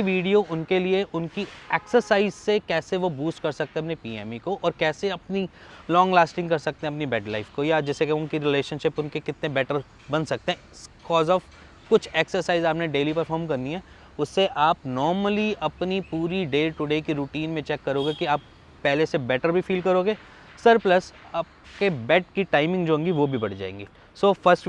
Video उनके लिए उनकी एक्सरसाइज से कैसे वो बूस्ट कर सकते हैं अपने पीएमई को और कैसे अपनी लॉन्ग लास्टिंग कर सकते हैं अपनी बेड लाइफ को, या जैसे कि उनकी रिलेशनशिप उनके कितने बेटर बन सकते हैं कॉज ऑफ कुछ एक्सरसाइज आपने डेली परफॉर्म करनी है। उससे आप नॉर्मली अपनी पूरी डे टू डे की रूटीन में चेक करोगे कि आप पहले से बेटर भी फील करोगे सर, प्लस आपके बेड की टाइमिंग जो होंगी वो भी बढ़ जाएंगी। सो फर्स्ट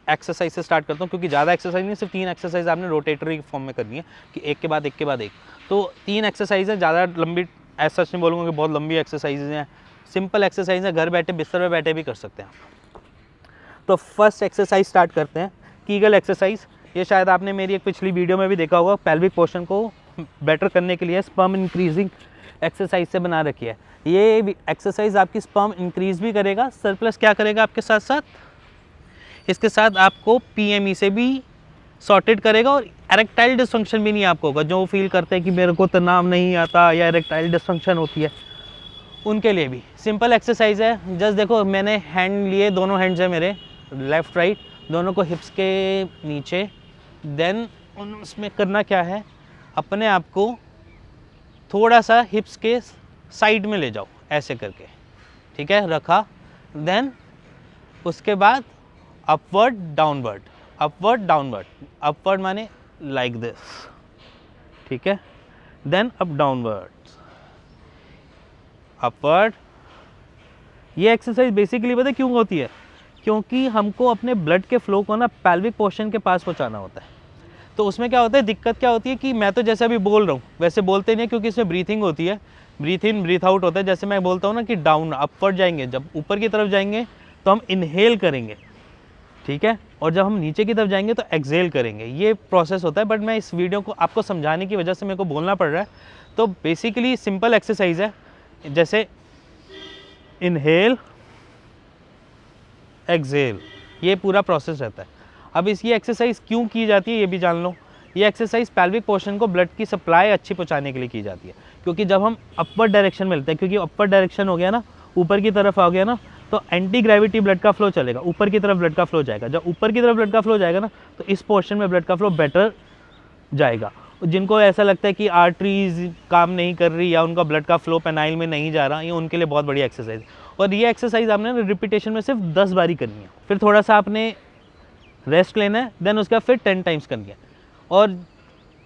एक्सरसाइज से स्टार्ट करता हूँ, क्योंकि ज़्यादा एक्सरसाइज नहीं, सिर्फ 3 एक्सरसाइज आपने रोटेटरी फॉर्म में करनी है कि एक के बाद एक के बाद एक। तो 3 एक्सरसाइज है, ज़्यादा लंबी ऐसा नहीं बोलूँगा कि बहुत लंबी एक्सरसाइज हैं, सिंपल एक्सरसाइज है, घर बैठे बिस्तर में बैठे भी कर सकते हैं। तो फर्स्ट एक्सरसाइज स्टार्ट करते हैं, कीगल एक्सरसाइज। ये शायद आपने मेरी एक पिछली वीडियो में भी देखा होगा, पेल्विक पोर्शन को बेटर करने के लिए स्पर्म इंक्रीजिंग एक्सरसाइज से बना रखी है। ये एक्सरसाइज आपकी स्पर्म इंक्रीज भी करेगा, सरप्लस क्या करेगा आपके साथ साथ, इसके साथ आपको पीएमई से भी सॉर्टेड करेगा और एरेक्टाइल डिसफंक्शन भी नहीं आपको होगा। जो फील करते हैं कि मेरे को तनाव नहीं आता या एरेक्टाइल डिसफंक्शन होती है, उनके लिए भी सिंपल एक्सरसाइज है। जस्ट देखो, मैंने हैंड लिए, दोनों हैंड्स है मेरे, लेफ़्ट राइट, दोनों को हिप्स के नीचे। देन उसमें करना क्या है, अपने आप को थोड़ा सा हिप्स के साइड में ले जाओ ऐसे करके, ठीक है, रखा। देन उसके बाद upward downward, upward downward, upward माने लाइक दिस, ठीक है, देन अप डाउनवर्ड, अपवर्ड। ये एक्सरसाइज बेसिकली पता है क्यों होती है, क्योंकि हमको अपने ब्लड के फ्लो को ना पेल्विक पोर्शन के पास पहुंचाना होता है। तो उसमें क्या होता है, दिक्कत क्या होती है कि मैं तो जैसे अभी बोल रहा हूँ वैसे बोलते नहीं, क्योंकि इसमें ब्रीथिंग होती है, ब्रीथ इन ब्रीथ आउट होता है। जैसे मैं बोलता हूँ ना कि डाउन अपवर्ड जाएंगे, जब ऊपर की तरफ जाएंगे तो हम इनहेल करेंगे, ठीक है, और जब हम नीचे की तरफ जाएंगे तो एक्सहेल करेंगे। ये प्रोसेस होता है, बट मैं इस वीडियो को आपको समझाने की वजह से मेरे को बोलना पड़ रहा है। तो बेसिकली सिंपल एक्सरसाइज है, जैसे इनहेल एक्सहेल, ये पूरा प्रोसेस रहता है। अब इसकी एक्सरसाइज क्यों की जाती है ये भी जान लो। ये एक्सरसाइज पेल्विक पोर्शन को ब्लड की सप्लाई अच्छी पहुंचाने के लिए की जाती है, क्योंकि जब हम अपवर्ड डायरेक्शन में लेते हैं, क्योंकि अपवर्ड डायरेक्शन हो गया ना, ऊपर की तरफ आ गया ना, तो एंटी ग्रेविटी ब्लड का फ्लो चलेगा, ऊपर की तरफ ब्लड का फ्लो जाएगा। जब ऊपर की तरफ ब्लड का फ्लो जाएगा ना, तो इस पोर्शन में ब्लड का फ्लो बेटर जाएगा। जिनको ऐसा लगता है कि आर्टरीज काम नहीं कर रही या उनका ब्लड का फ्लो पेनाइल में नहीं जा रहा, ये उनके लिए बहुत बड़ी एक्सरसाइज है। और ये एक्सरसाइज आपने रिपीटेशन में सिर्फ 10 बारी करनी है, फिर थोड़ा सा आपने रेस्ट लेना है, देन उसके बाद फिर 10 टाइम्स करनी है। और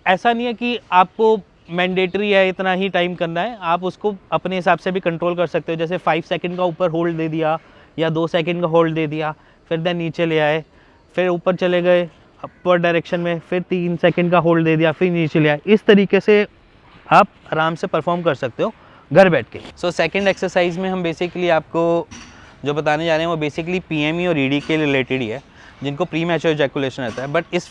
ऐसा नहीं है कि आपको मैंडेटरी है इतना ही टाइम करना है, आप उसको अपने हिसाब से भी कंट्रोल कर सकते हो। जैसे 5 सेकंड का ऊपर होल्ड दे दिया या 2 सेकंड का होल्ड दे दिया, फिर देन नीचे ले आए, फिर ऊपर चले गए अपर डायरेक्शन में, फिर 3 सेकंड का होल्ड दे दिया, फिर नीचे ले आए। इस तरीके से आप आराम से परफॉर्म कर सकते हो घर बैठ के। सो सेकंड एक्सरसाइज में हम बेसिकली आपको जो बताने जा रहे हैं वो बेसिकली पीएमई और ईडी के रिलेटेड ही है, जिनको प्री मैच्योर इजैकुलेशन रहता है। बट इस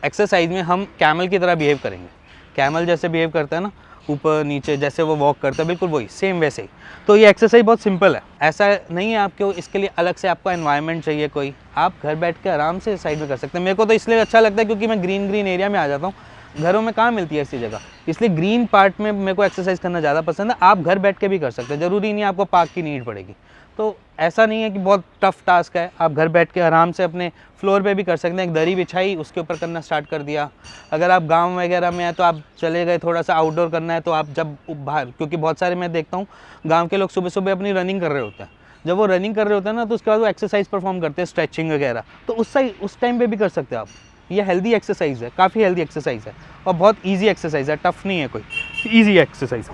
एक्सरसाइज में हम कैमल की तरह बिहेव करेंगे। कैमल जैसे बिहेव करता है ना, ऊपर नीचे जैसे वो वॉक करता है, बिल्कुल वही सेम वैसे ही। तो ये एक्सरसाइज बहुत सिंपल है, ऐसा नहीं है आपको इसके लिए अलग से आपका एनवायरनमेंट चाहिए कोई, आप घर बैठ के आराम से साइड में कर सकते हैं। मेरे को तो इसलिए अच्छा लगता है क्योंकि मैं ग्रीन एरिया में आ जाता हूँ, घरों में कहाँ मिलती है ऐसी जगह, इसलिए ग्रीन पार्ट में मेरे को एक्सरसाइज करना ज़्यादा पसंद है। आप घर बैठ के भी कर सकते हैं, ज़रूरी नहीं आपको पार्क की नीड पड़ेगी। तो ऐसा नहीं है कि बहुत टफ टास्क है, आप घर बैठ के आराम से अपने फ्लोर पे भी कर सकते हैं। एक दरी बिछाई, उसके ऊपर करना स्टार्ट कर दिया। अगर आप गांव वगैरह में हैं तो आप चले गए, थोड़ा सा आउटडोर करना है तो आप जब बाहर, क्योंकि बहुत सारे मैं देखता हूँ गांव के लोग सुबह सुबह अपनी रनिंग कर रहे होते हैं। जब वो रनिंग कर रहे होते हैं ना, तो उसके बाद वो एक्सरसाइज परफॉर्म करते हैं, स्ट्रेचिंग वगैरह, तो उस टाइम पर भी कर सकते हैं आप। ये हेल्दी एक्सरसाइज है, काफ़ी हेल्दी एक्सरसाइज है और बहुत ईजी एक्सरसाइज है, टफ नहीं है कोई, ईजी एक्सरसाइज।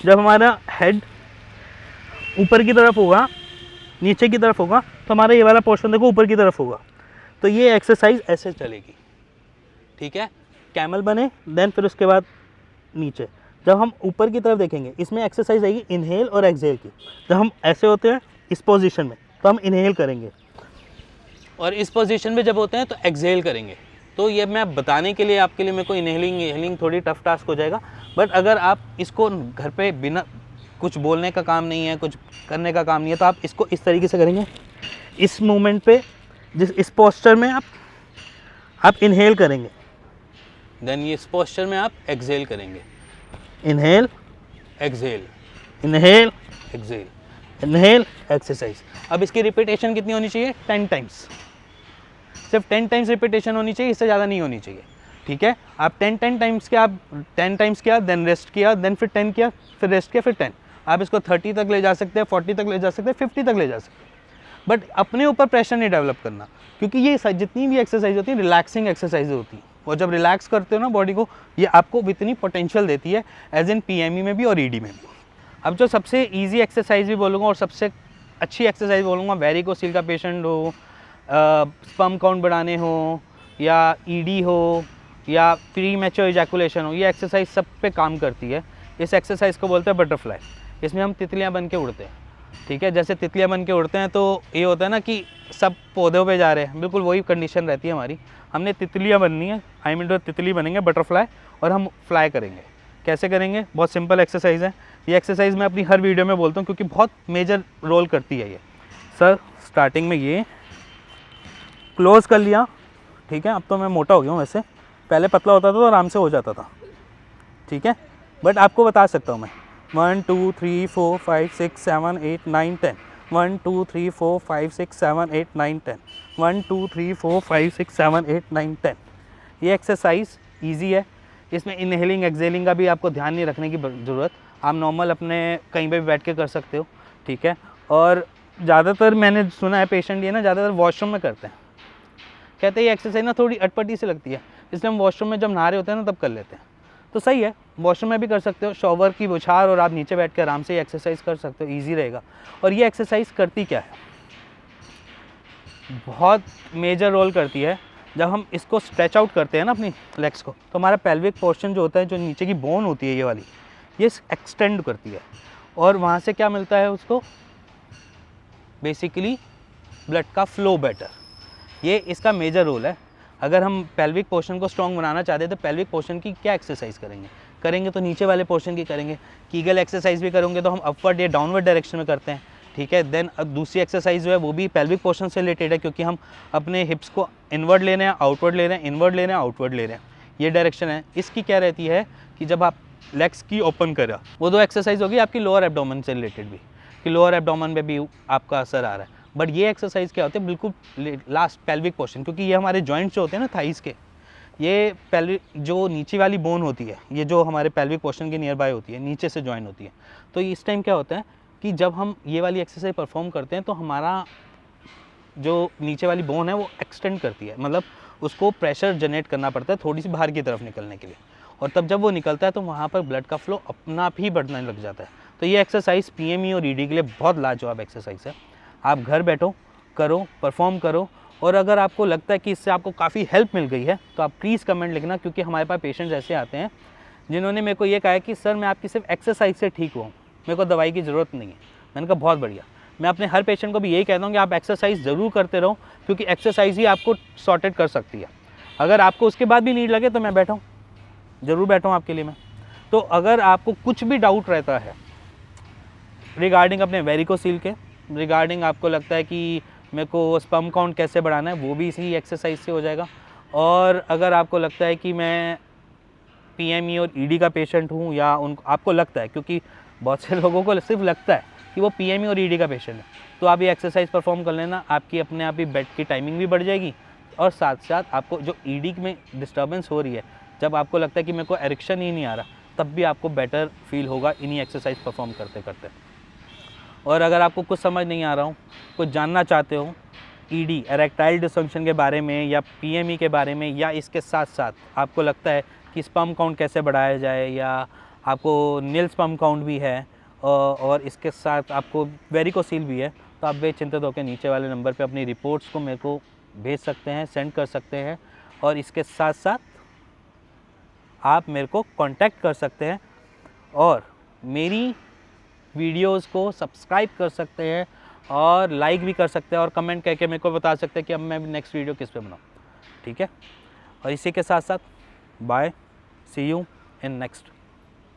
जब हमारा हेड ऊपर की तरफ होगा, नीचे की तरफ होगा, तो हमारा ये वाला पोर्शन देखो ऊपर की तरफ होगा, तो ये एक्सरसाइज ऐसे चलेगी, ठीक है, कैमल बने, देन फिर उसके बाद नीचे। जब हम ऊपर की तरफ देखेंगे, इसमें एक्सरसाइज आएगी इनहेल और एक्सहेल की। जब हम ऐसे होते हैं इस पोजीशन में, तो हम इनहेल करेंगे, और इस पोजीशन में जब होते हैं तो एक्सहेल करेंगे। तो ये मैं बताने के लिए आपके लिए, मेरे को इनहेलिंग थोड़ी टफ टास्क हो जाएगा, बट अगर आप इसको घर पे बिना कुछ बोलने का काम नहीं है, कुछ करने का काम नहीं है, तो आप इसको इस तरीके से करेंगे। इस मूवमेंट पे, इस पोस्चर में आप इनहेल करेंगे, देन ये इस पोस्चर में आप एक्सहेल करेंगे। Inhale exhale, inhale exhale, inhale exercise. अब इसकी रिपीटेशन कितनी होनी चाहिए? 10 टाइम्स, सिर्फ 10 टाइम्स रिपीटेशन होनी चाहिए, इससे ज़्यादा नहीं होनी चाहिए, ठीक है। आप 10 टाइम्स किया, आप 10 टाइम्स किया, देन रेस्ट किया, देन फिर 10 किया, फिर रेस्ट किया, फिर 10। आप इसको 30 तक ले जा सकते हैं, 40 तक ले जा सकते हैं, 50 तक ले जा सकते हैं। बट अपने ऊपर प्रेशर नहीं डेवलप करना, क्योंकि ये जितनी भी एक्सरसाइज होती है रिलैक्सिंग एक्सरसाइज होती है, और जब रिलैक्स करते हो ना बॉडी को, ये आपको इतनी पोटेंशियल देती है एज इन PME में भी और ED में भी। अब जो सबसे ईजी एक्सरसाइज भी बोलूँगा और सबसे अच्छी एक्सरसाइज बोलूँगा, वेरिकोसील का पेशेंट हो, स्पर्म काउंट बढ़ाने हो, या ED हो, या प्री मैच्योर इजैकुलेशन हो, ये एक्सरसाइज सब पे काम करती है। इस एक्सरसाइज को बोलते हैं बटरफ्लाई। इसमें हम तितलियाँ बन के उड़ते हैं, ठीक है। जैसे तितलियाँ बन के उड़ते हैं तो ये होता है ना कि सब पौधों पे जा रहे हैं, बिल्कुल वही कंडीशन रहती है हमारी। हमने तितलियाँ बननी है, आई मीन तितली बनेंगे बटरफ्लाई, और हम फ्लाई करेंगे। कैसे करेंगे? बहुत सिंपल एक्सरसाइज है। ये एक्सरसाइज मैं अपनी हर वीडियो में बोलता हूँ क्योंकि बहुत मेजर रोल करती है ये। सर स्टार्टिंग में ये क्लोज कर लिया, ठीक है। अब तो मैं मोटा हो गया हूँ, वैसे पहले पतला होता था तो आराम से हो जाता था, ठीक है। बट आपको बता सकता हूँ मैं 1 2 3 4 5 6 7 8 9 10 1 2 3 4 5 6 7 8 9 10 1 2 3 4 5 6 7 8 9 10। ये एक्सरसाइज ईजी है। इसमें इनहेलिंग एक्सहेलिंग का भी आपको ध्यान नहीं रखने की ज़रूरत, आप नॉर्मल अपने कहीं पे भी बैठ के कर सकते हो, ठीक है। और ज़्यादातर मैंने सुना है पेशेंट ये ना ज़्यादातर वॉशरूम में करते हैं, कहते हैं ये एक्सरसाइज ना थोड़ी अटपटी सी लगती है, इसलिए हम वॉशरूम में जब नहा रहे होते हैं ना तब कर लेते हैं। तो सही है, वॉशरूम में भी कर सकते हो, शॉवर की बौछार, और आप नीचे बैठ के आराम से ये एक्सरसाइज कर सकते हो, ईजी रहेगा। और ये एक्सरसाइज करती क्या है? बहुत मेजर रोल करती है। जब हम इसको स्ट्रेच आउट करते हैं ना अपनी लेग्स को, तो हमारा पेल्विक पोर्शन जो होता है, जो नीचे की बोन होती है ये वाली, ये एक्सटेंड करती है, और वहाँ से क्या मिलता है उसको? बेसिकली ब्लड का फ्लो बेटर। ये इसका मेजर रोल है। अगर हम पेल्विक पोर्शन को स्ट्रॉन्ग बनाना चाहते हैं तो पेल्विक पोर्शन की क्या एक्सरसाइज करेंगे तो नीचे वाले पोर्शन की करेंगे। कीगल एक्सरसाइज भी करेंगे तो हम अपवर्ड या डाउनवर्ड डायरेक्शन में करते हैं, ठीक है। देन दूसरी एक्सरसाइज जो है वो भी पेल्विक पोर्शन से रिलेटेड है, क्योंकि हम अपने हिप्स को इनवर्ड ले रहे हैं, आउटवर्ड ले रहे हैं, इनवर्ड ले रहे हैं, आउटवर्ड ले रहे हैं, ये डायरेक्शन है। इसकी क्या रहती है कि जब आप लेग्स की ओपन करा, वो 2 एक्सरसाइज होगी आपकी लोअर एब्डोमेन से रिलेटेड भी, कि लोअर एब्डोमेन पे भी आपका असर आ रहा है। बट ये एक्सरसाइज क्या होती है? बिल्कुल लास्ट पेल्विक पोर्शन, क्योंकि ये हमारे जॉइंट्स जो होते हैं ना थाइस के, ये पेल्विक जो नीचे वाली बोन होती है, ये जो हमारे पेल्विक पोर्शन के नियर बाय होती है, नीचे से ज्वाइन होती है। तो इस टाइम क्या होता है कि जब हम ये वाली एक्सरसाइज परफॉर्म करते हैं तो हमारा जो नीचे वाली बोन है वो एक्सटेंड करती है, मतलब उसको प्रेशर जनरेट करना पड़ता है थोड़ी सी बाहर की तरफ निकलने के लिए, और तब जब वो निकलता है तो वहाँ पर ब्लड का फ्लो अपना आप ही बढ़ने लग जाता है। तो ये एक्सरसाइज PME और ED के लिए बहुत लाजवाब एक्सरसाइज है। आप घर बैठो, करो, परफॉर्म करो, और अगर आपको लगता है कि इससे आपको काफ़ी हेल्प मिल गई है तो आप प्लीज़ कमेंट लिखना, क्योंकि हमारे पास पेशेंट्स ऐसे आते हैं जिन्होंने मेरे को ये कहा है कि सर मैं आपकी सिर्फ एक्सरसाइज से ठीक हुआ हूँ, मेरे को दवाई की ज़रूरत नहीं है। मैंने कहा बहुत बढ़िया। मैं अपने हर पेशेंट को भी यही कहता हूँ कि आप एक्सरसाइज ज़रूर करते रहो, क्योंकि एक्सरसाइज ही आपको सॉर्टेड कर सकती है। अगर आपको उसके बाद भी नीड लगे तो मैं बैठा हूँ, ज़रूर बैठा हूँ आपके लिए मैं। तो अगर आपको कुछ भी डाउट रहता है रिगार्डिंग अपने वेरिकोसील के, रिगार्डिंग आपको लगता है कि मेरे को स्पर्म काउंट कैसे बढ़ाना है, वो भी इसी एक्सरसाइज से हो जाएगा। और अगर आपको लगता है कि मैं PME और ED का पेशेंट हूँ, या आपको लगता है, क्योंकि बहुत से लोगों को सिर्फ लगता है कि वो PME और ED का पेशेंट है, तो आप ये एक्सरसाइज परफॉर्म कर लेना, आपकी अपने आप ही बेड की टाइमिंग भी बढ़ जाएगी, और साथ साथ आपको जो ED में डिस्टर्बेंस हो रही है, जब आपको लगता है कि मेरे को एरिक्शन ही नहीं आ रहा, तब भी आपको बेटर फील होगा इन्हीं एक्सरसाइज परफॉर्म करते करते। और अगर आपको कुछ समझ नहीं आ रहा हो, कुछ जानना चाहते हो ED एरेक्टाइल डिसफंक्शन के बारे में, या PME के बारे में, या इसके साथ साथ आपको लगता है कि स्पर्म काउंट कैसे बढ़ाया जाए, या आपको नील स्पर्म काउंट भी है, और इसके साथ आपको वेरिकोसील भी है, तो आप बेचिंतित होकर नीचे वाले नंबर पे अपनी रिपोर्ट्स को मेरे को भेज सकते हैं, सेंड कर सकते हैं। और इसके साथ साथ आप मेरे को कांटेक्ट कर सकते हैं, और मेरी वीडियोस को सब्सक्राइब कर सकते हैं, और लाइक भी कर सकते हैं, और कमेंट करके मेरे को बता सकते हैं कि अब मैं नेक्स्ट वीडियो किस पे बनाऊँ, ठीक है। और इसी के साथ साथ bye, see you in next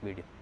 video.